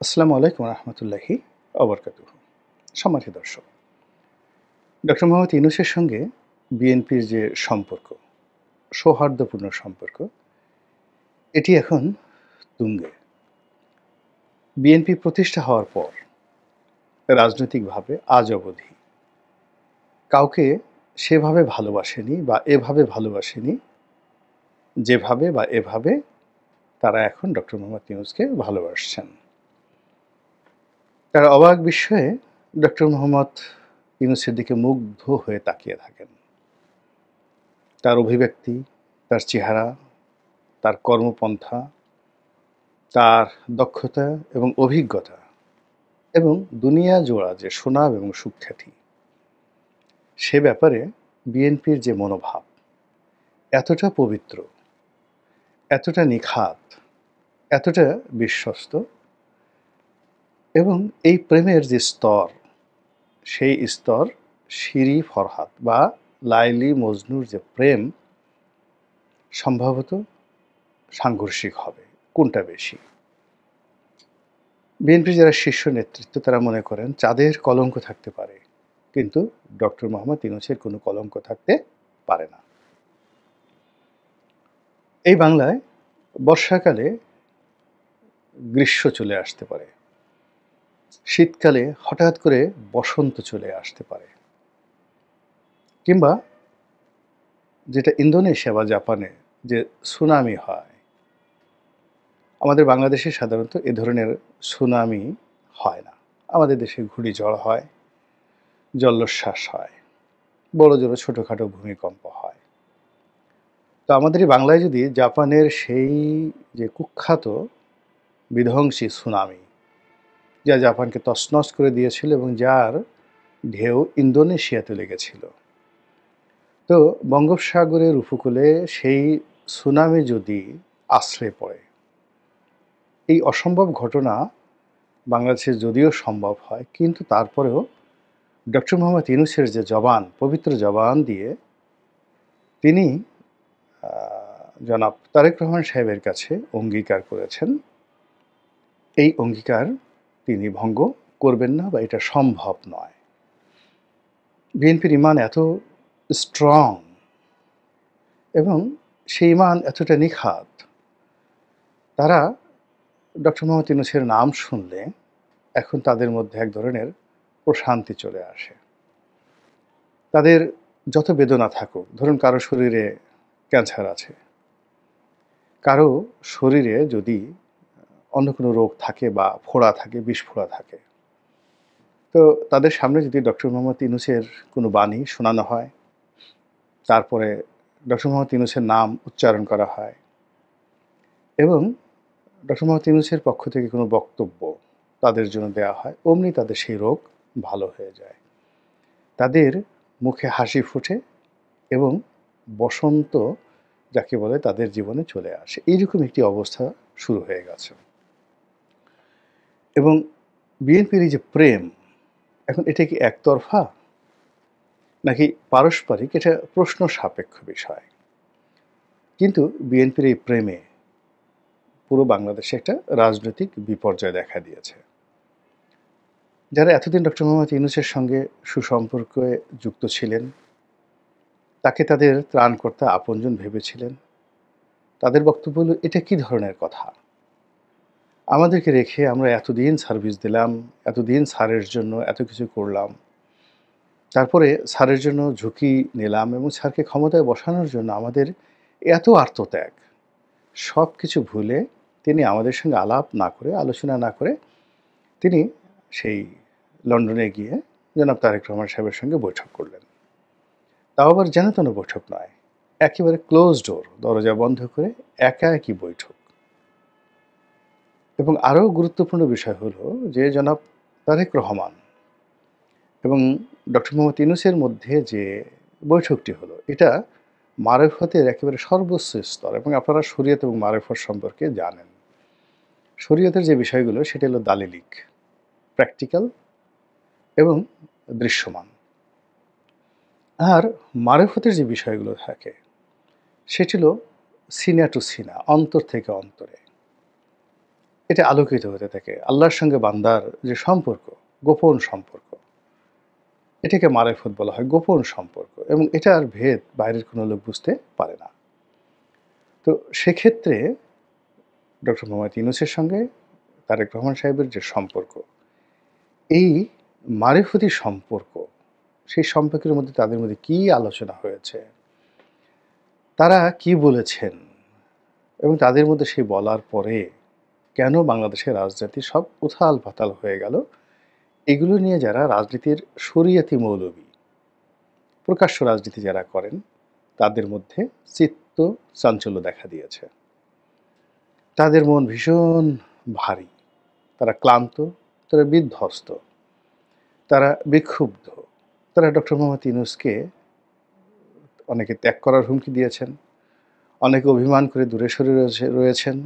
আসসালামু আলাইকুম রহমতুল্লাহি অবরকাতুহু। সম্মানিত দর্শক, ডক্টর মোহাম্মদ ইউনূসের সঙ্গে বিএনপির যে সম্পর্ক, সৌহার্দ্যপূর্ণ সম্পর্ক, এটি এখন তুঙ্গে। বিএনপি প্রতিষ্ঠা হওয়ার পর রাজনৈতিকভাবে আজ অবধি কাউকে সেভাবে ভালোবাসেনি বা এভাবে ভালোবাসেনি যেভাবে বা এভাবে তারা এখন ডক্টর মোহাম্মদ ইউনূসকে ভালোবাসছেন। তারা অবাক বিস্ময়ে ডক্টর মোহাম্মদ ইউনূসের দিকে মুগ্ধ হয়ে তাকিয়ে থাকেন। তার অভিব্যক্তি, তার চেহারা, তার কর্মপন্থা, তার দক্ষতা এবং অভিজ্ঞতা এবং দুনিয়া জোড়া যে সুনাম এবং সুখ্যাতি, সে ব্যাপারে বিএনপির যে মনোভাব এতটা পবিত্র, এতটা নিখাত, এতটা বিশ্বস্ত, এবং এই প্রেমের যে স্তর, সেই স্তর শিরি ফরহাদ বা লাইলি মজনুর যে প্রেম সম্ভবত সাংঘর্ষিক হবে। কোনটা বেশি? বিএনপির যারা শীর্ষ নেতৃত্ব তারা মনে করেন চাঁদের কলঙ্ক থাকতে পারে, কিন্তু ডক্টর মোহাম্মদ ইউনূসের কোনো কলঙ্ক থাকতে পারে না। এই বাংলায় বর্ষাকালে গ্রীষ্ম চলে আসতে পারে, শীতকালে হঠাৎ করে বসন্ত চলে আসতে পারে, কিংবা যেটা ইন্দোনেশিয়া বা জাপানে যে সুনামি হয়, আমাদের বাংলাদেশে সাধারণত এ ধরনের সুনামি হয় না। আমাদের দেশে ঘূর্ণিঝড় হয়, জলোচ্ছ্বাস হয়, বড় জোর ছোটোখাটো ভূমিকম্প হয়। তো আমাদের এই বাংলায় যদি জাপানের সেই যে কুখ্যাত বিধ্বংসী সুনামি, যা জাপানকে তছনছ করে দিয়েছিল এবং যার ঢেউ ইন্দোনেশিয়াতে লেগেছিল, তো বঙ্গোপসাগরের উপকূলে সেই সুনামি যদি আছড়ে পড়ে, এই অসম্ভব ঘটনা বাংলাদেশে যদিও সম্ভব হয়, কিন্তু তারপরেও ডক্টর মোহাম্মদ ইউনূসের যে জবান, পবিত্র জবান দিয়ে তিনি জনাব তারেক রহমান সাহেবের কাছে অঙ্গীকার করেছেন, এই অঙ্গীকার তিনি ভঙ্গ করবেন না বা এটা সম্ভব নয়। বিএনপির ঈমান এত স্ট্রং এবং সেই ঈমান এতটা নিখাত, তারা ডক্টর মোহাম্মদ ইউনূসের নাম শুনলে এখন তাদের মধ্যে এক ধরনের প্রশান্তি চলে আসে। তাদের যত বেদনা থাকুক, ধরুন কারো শরীরে ক্যান্সার আছে, কারো শরীরে যদি অন্য কোনো রোগ থাকে বা ফোড়া থাকে, বিষ-ফোড়া থাকে, তো তাদের সামনে যদি ডক্টর মোহাম্মদ ইউনূসের কোনো বাণী শোনানো হয়, তারপরে ডক্টর মোহাম্মদ ইউনূসের নাম উচ্চারণ করা হয় এবং ডক্টর মোহাম্মদ ইউনূসের পক্ষ থেকে কোনো বক্তব্য তাদের জন্য দেওয়া হয়, অমনি তাদের সেই রোগ ভালো হয়ে যায়। তাদের মুখে হাসি ফোটে এবং বসন্ত যাকে বলে তাদের জীবনে চলে আসে। এইরকম একটি অবস্থা শুরু হয়ে গেছে। এবং বিএনপির এই যে প্রেম, এখন এটা কি একতরফা নাকি পারস্পরিক, এটা প্রশ্ন সাপেক্ষ বিষয়। কিন্তু বিএনপির এই প্রেমে পুরো বাংলাদেশে একটা রাজনৈতিক বিপর্যয় দেখা দিয়েছে। যারা এতদিন ডক্টর মোহাম্মদ ইউনূসের সঙ্গে সুসম্পর্কে যুক্ত ছিলেন, তাকে তাদের ত্রাণকর্তা আপনজন ভেবেছিলেন, তাদের বক্তব্য হলো, এটা কী ধরনের কথা? আমাদেরকে রেখে আমরা এতদিন সার্ভিস দিলাম, এতদিন স্যারের জন্য এত কিছু করলাম, তারপরে স্যারের জন্য ঝুঁকি নিলাম এবং স্যারকে ক্ষমতায় বসানোর জন্য আমাদের এত আত্মত্যাগ, সব কিছু ভুলে তিনি আমাদের সঙ্গে আলাপ না করে, আলোচনা না করে তিনি সেই লন্ডনে গিয়ে জনাব তারেক রহমান সাহেবের সঙ্গে বৈঠক করলেন। তাও আবার যেন তেন বৈঠক নয়, একেবারে ক্লোজ ডোর, দরজা বন্ধ করে একাকী বৈঠক। এবং আরও গুরুত্বপূর্ণ বিষয় হলো যে জনাব তারেক রহমান এবং ডক্টর মোহাম্মদ ইউনূসের মধ্যে যে বৈঠকটি হলো, এটা মারেফতের একেবারে সর্বোচ্চ স্তর। এবং আপনারা শরীয়ত এবং মারেফত সম্পর্কে জানেন। শরীয়তের যে বিষয়গুলো সেটা হলো দালিলিক, প্র্যাকটিক্যাল এবং দৃশ্যমান। আর মারেফতের যে বিষয়গুলো থাকে সেটি হলো সিনা টু সিনা, অন্তর থেকে অন্তরে। এটা আলোকিত হতে থাকে। আল্লাহর সঙ্গে বান্দার যে সম্পর্ক, গোপন সম্পর্ক, এটাকে মারেফত বলা হয়, গোপন সম্পর্ক, এবং এটার ভেদ বাইরের কোনো লোক বুঝতে পারে না। তো সেক্ষেত্রে ডক্টর মোহাম্মদ ইউনূসের সঙ্গে তারেক রহমান সাহেবের যে সম্পর্ক, এই মারেফতি সম্পর্ক, সেই সম্পর্কের মধ্যে তাদের মধ্যে কী আলোচনা হয়েছে, তারা কি বলেছেন, এবং তাদের মধ্যে সেই বলার পরে কেন বাংলাদেশের রাজনীতি সব উথাল-পাতাল হয়ে গেল, এগুলো নিয়ে যারা রাজনীতির শরিয়তি মৌলবি, প্রকাশ্য রাজনীতি যারা করেন, তাদের মধ্যে চিত্ত চাঞ্চল্য দেখা দিয়েছে। তাদের মন ভীষণ ভারী, তারা ক্লান্ত, তারা বিধ্বস্ত, তারা বিক্ষুব্ধ। তারা ডক্টর মোহাম্মদ ইউনূসকে অনেকে ত্যাগ করার হুমকি দিয়েছেন, অনেকে অভিমান করে দূরে সরে রয়েছেন।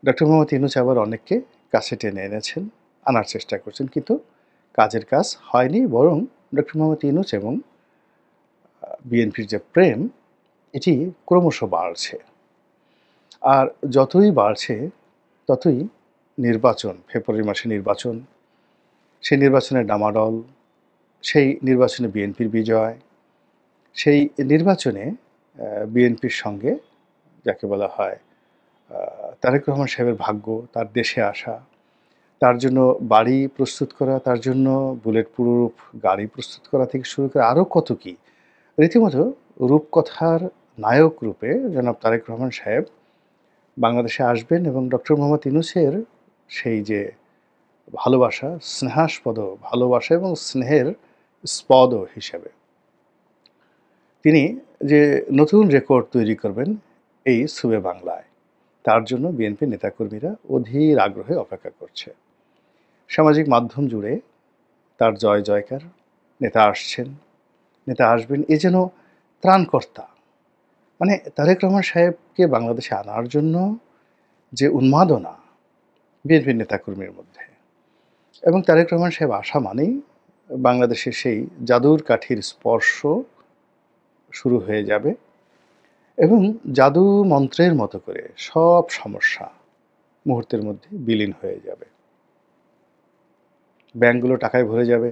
ডক্টর মোহাম্মদ ইউনূস আবার অনেককে কাছে টেনে এনেছেন, আনার চেষ্টা করছেন, কিন্তু কাজের কাজ হয়নি। বরং ডক্টর মোহাম্মদ ইউনূস এবং বিএনপির যে প্রেম, এটি ক্রমশ বাড়ছে। আর যতই বাড়ছে ততই নির্বাচন, ফেব্রুয়ারি মাসে নির্বাচন, সেই নির্বাচনের ডামাডল, সেই নির্বাচনে বিএনপির বিজয়, সেই নির্বাচনে বিএনপির সঙ্গে যাকে বলা হয় তারেক রহমান সাহেবের ভাগ্য, তার দেশে আসা, তার জন্য বাড়ি প্রস্তুত করা, তার জন্য বুলেট প্রুফ গাড়ি প্রস্তুত করা থেকে শুরু করে আরও কত কী, রীতিমতো রূপকথার নায়ক রূপে জনাব তারেক রহমান সাহেব বাংলাদেশে আসবেন, এবং ডক্টর মোহাম্মদ ইউনূসের সেই যে ভালোবাসা, স্নেহাস্পদ ভালোবাসা এবং স্নেহের স্পদ হিসেবে তিনি যে নতুন রেকর্ড তৈরি করবেন এই সুবে বাংলায়, তার জন্য বিএনপি নেতাকর্মীরা অধীর আগ্রহে অপেক্ষা করছে। সামাজিক মাধ্যম জুড়ে তার জয় জয়কার, নেতা আসছেন, নেতা আসবেন, এ যেন ত্রাণকর্তা। মানে তারেক রহমান সাহেবকে বাংলাদেশে আনার জন্য যে উন্মাদনা বিএনপির নেতাকর্মীর মধ্যে, এবং তারেক রহমান সাহেব আসা মানেই বাংলাদেশে সেই জাদুর কাঠির স্পর্শ শুরু হয়ে যাবে, এবং জাদু মন্ত্রের মতো করে সব সমস্যা মুহূর্তের মধ্যে বিলীন হয়ে যাবে। ব্যাংকগুলো টাকায় ভরে যাবে,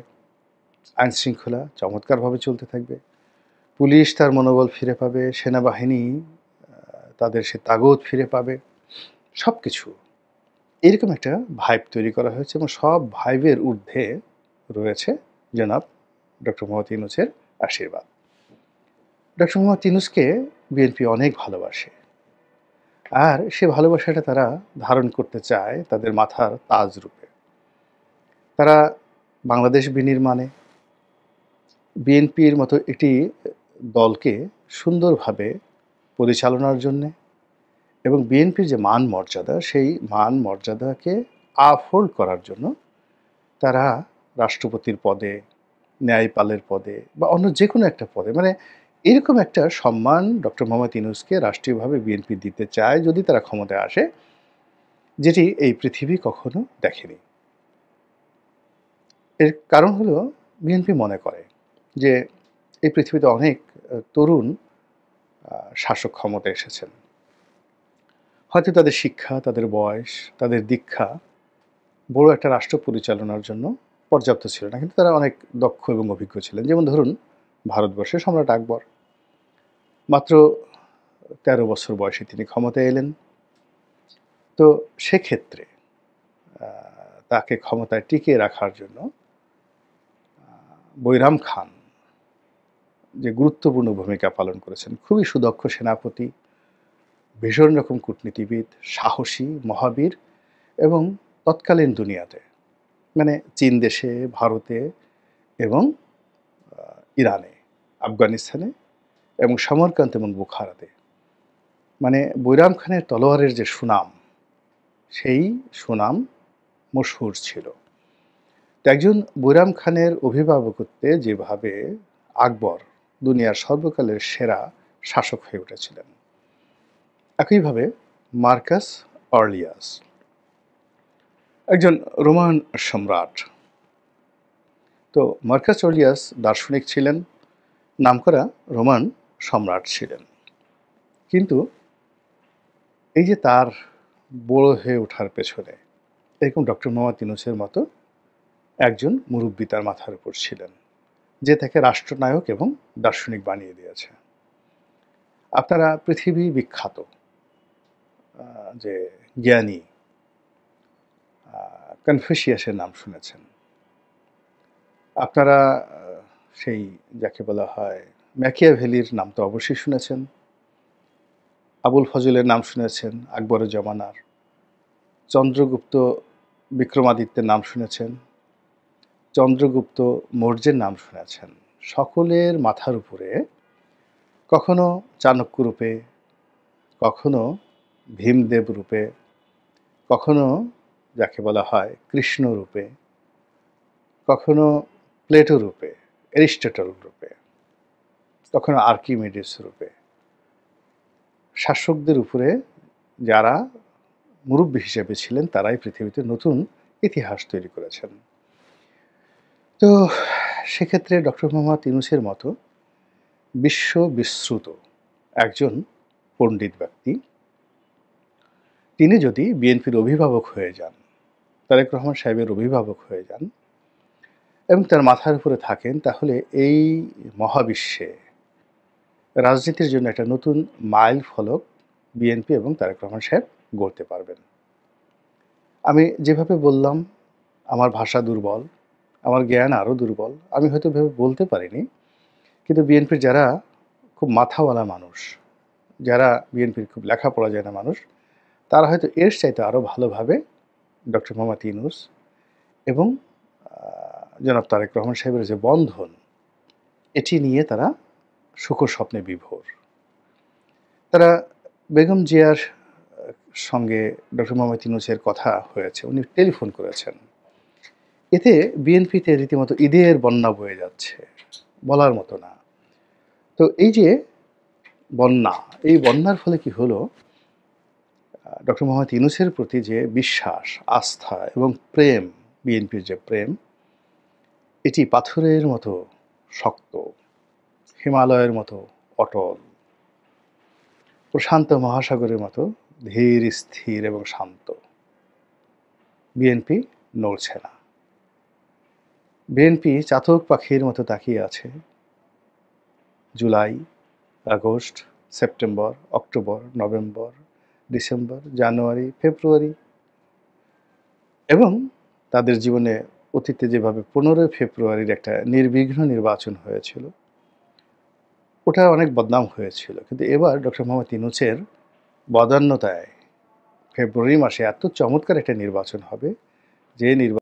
আইনশৃঙ্খলা চমৎকারভাবে চলতে থাকবে, পুলিশ তার মনোবল ফিরে পাবে, সেনাবাহিনী তাদের সে তাগদ ফিরে পাবে, সব কিছু এরকম একটা ভাইব তৈরি করা হয়েছে, এবং সব ভাইবের ঊর্ধ্বে রয়েছে জনাব ডক্টর মোহাম্মদ ইউনূসের আশীর্বাদ। ডক্টর মোহাম্মদ ইউনূসকে বিএনপি অনেক ভালোবাসে, আর সে ভালোবাসাটা তারা ধারণ করতে চায় তাদের মাথার তাজ রূপে। তারা বাংলাদেশ বিনির্মাণে বিএনপির মতো একটি দলকে সুন্দরভাবে পরিচালনার জন্যে, এবং বিএনপির যে মান মর্যাদা, সেই মান মর্যাদাকে আপহোল্ড করার জন্য তারা রাষ্ট্রপতির পদে, ন্যায়পালের পদে, বা অন্য যে কোনো একটা পদে, মানে এরকম একটা সম্মান ডক্টর মোহাম্মদ ইউনূসকে রাষ্ট্রীয়ভাবে বিএনপি দিতে চায় যদি তারা ক্ষমতায় আসে, যেটি এই পৃথিবী কখনো দেখেনি। এর কারণ হলো বিএনপি মনে করে যে এই পৃথিবীতে অনেক তরুণ শাসক ক্ষমতায় এসেছেন, হয়তো তাদের শিক্ষা, তাদের বয়স, তাদের দীক্ষা বড় একটা রাষ্ট্র পরিচালনার জন্য পর্যাপ্ত ছিল না, কিন্তু তারা অনেক দক্ষ এবং অভিজ্ঞ ছিলেন। যেমন ধরুন ভারতবর্ষের সম্রাট আকবর, মাত্র ১৩ বছর বয়সে তিনি ক্ষমতায় এলেন। তো সেক্ষেত্রে তাকে ক্ষমতায় টিকিয়ে রাখার জন্য বৈরাম খান যে গুরুত্বপূর্ণ ভূমিকা পালন করেছেন, খুবই সুদক্ষ সেনাপতি, ভীষণ রকম কূটনীতিবিদ, সাহসী, মহাবীর, এবং তৎকালীন দুনিয়াতে মানে চীন দেশে, ভারতে এবং ইরানে, আফগানিস্তানে এবং সমরকান্ত এবং বুখারাতে, মানে বৈরাম খানের তলোয়ারের যে সুনাম, সেই সুনাম মশহুর ছিল। তো একজন বৈরাম খানের অভিভাবকত্বে যেভাবে আকবর দুনিয়ার সর্বকালের সেরা শাসক হয়ে উঠেছিলেন, একইভাবে মার্কাস অর্লিয়াস একজন রোমান সম্রাট। তো মার্কাস অর্লিয়াস দার্শনিক ছিলেন, নামকরা রোমান সম্রাট ছিলেন, কিন্তু এই যে তার বড় হয়ে ওঠার পেছনে এরকম ডক্টর মোহাম্মদ ইউনূসের মতো একজন মুরব্বী তার মাথার উপর ছিলেন, যে তাকে রাষ্ট্রনায়ক এবং দার্শনিক বানিয়ে দিয়েছে। আপনারা পৃথিবী বিখ্যাত যে জ্ঞানী কনফুসিয়াসের নাম শুনেছেন। আপনারা সেই যাকে বলা হয় ম্যাকিয়াভেলির নাম তো অবশ্যই শুনেছেন। আবুল ফজলের নাম শুনেছেন, আকবরের জমানার। চন্দ্রগুপ্ত বিক্রমাদিত্যের নাম শুনেছেন, চন্দ্রগুপ্ত মৌর্যের নাম শুনেছেন। সকলের মাথার উপরে কখনো চাণক্য রূপে, কখনো ভীমদেব রূপে, কখনো যাকে বলা হয় কৃষ্ণ রূপে, কখনো প্লেটো রূপে, অ্যারিস্টটল রূপে, কখনো আর্কিমিডিস রূপে শাসকদের উপরে যারা মুরব্বী হিসেবে ছিলেন তারাই পৃথিবীতে নতুন ইতিহাস তৈরি করেছেন। তো সেক্ষেত্রে ডক্টর মোহাম্মদ ইউনূসের মতো বিশ্ববিশ্রুত একজন পণ্ডিত ব্যক্তি, তিনি যদি বিএনপির অভিভাবক হয়ে যান, তারেক রহমান সাহেবের অভিভাবক হয়ে যান এবং তার মাথার উপরে থাকেন, তাহলে এই মহাবিশ্বে রাজনীতির জন্য একটা নতুন মাইল ফলক বিএনপি এবং তারেক রহমান সাহেব গড়তে পারবেন। আমি যেভাবে বললাম, আমার ভাষা দুর্বল, আমার জ্ঞান আরও দুর্বল, আমি হয়তো ভেবে বলতে পারিনি, কিন্তু বিএনপির যারা খুব মাথাওয়ালা মানুষ, যারা বিএনপির খুব লেখাপড়া জানা মানুষ, তারা হয়তো এর চাইতে আরও ভালোভাবে ডক্টর মোহাম্মদ ইউনূস এবং জনাব তারেক রহমান সাহেবের যে বন্ধন, এটি নিয়ে তারা সুখর স্বপ্নে বিভোর। তারা বেগম জিয়ার সঙ্গে ডক্টর মোহাম্মদ ইউনূসের কথা হয়েছে, উনি টেলিফোন করেছেন। এতে বিএনপিতে রীতিমতো ঈদের বন্যা বয়ে যাচ্ছে, বলার মতো না। তো এই যে বন্যা, এই বন্যার ফলে কি হলো, ডক্টর মোহাম্মদ ইউনূসের প্রতি যে বিশ্বাস, আস্থা এবং প্রেম, বিএনপির যে প্রেম, এটি পাথরের মতো শক্ত, হিমালয়ের মতো অটল, প্রশান্ত মহাসাগরের মতো ধীর, স্থির এবং শান্ত। বিএনপি নড়ছে না। বিএনপি চাতক পাখির মতো তাকিয়ে আছে July, August, September, October, November, December, January, February এবং তাদের জীবনে অতীতে যেভাবে 15 ফেব্রুয়ারির একটা নির্বিঘ্ন নির্বাচন হয়েছিল, ওটা অনেক বদনাম হয়েছিল। কিন্তু এবার ডক্টর মোহাম্মদ ইউনূসের বদান্যতায় ফেব্রুয়ারি মাসে এত চমৎকার একটা নির্বাচন হবে, যে নির্বাচন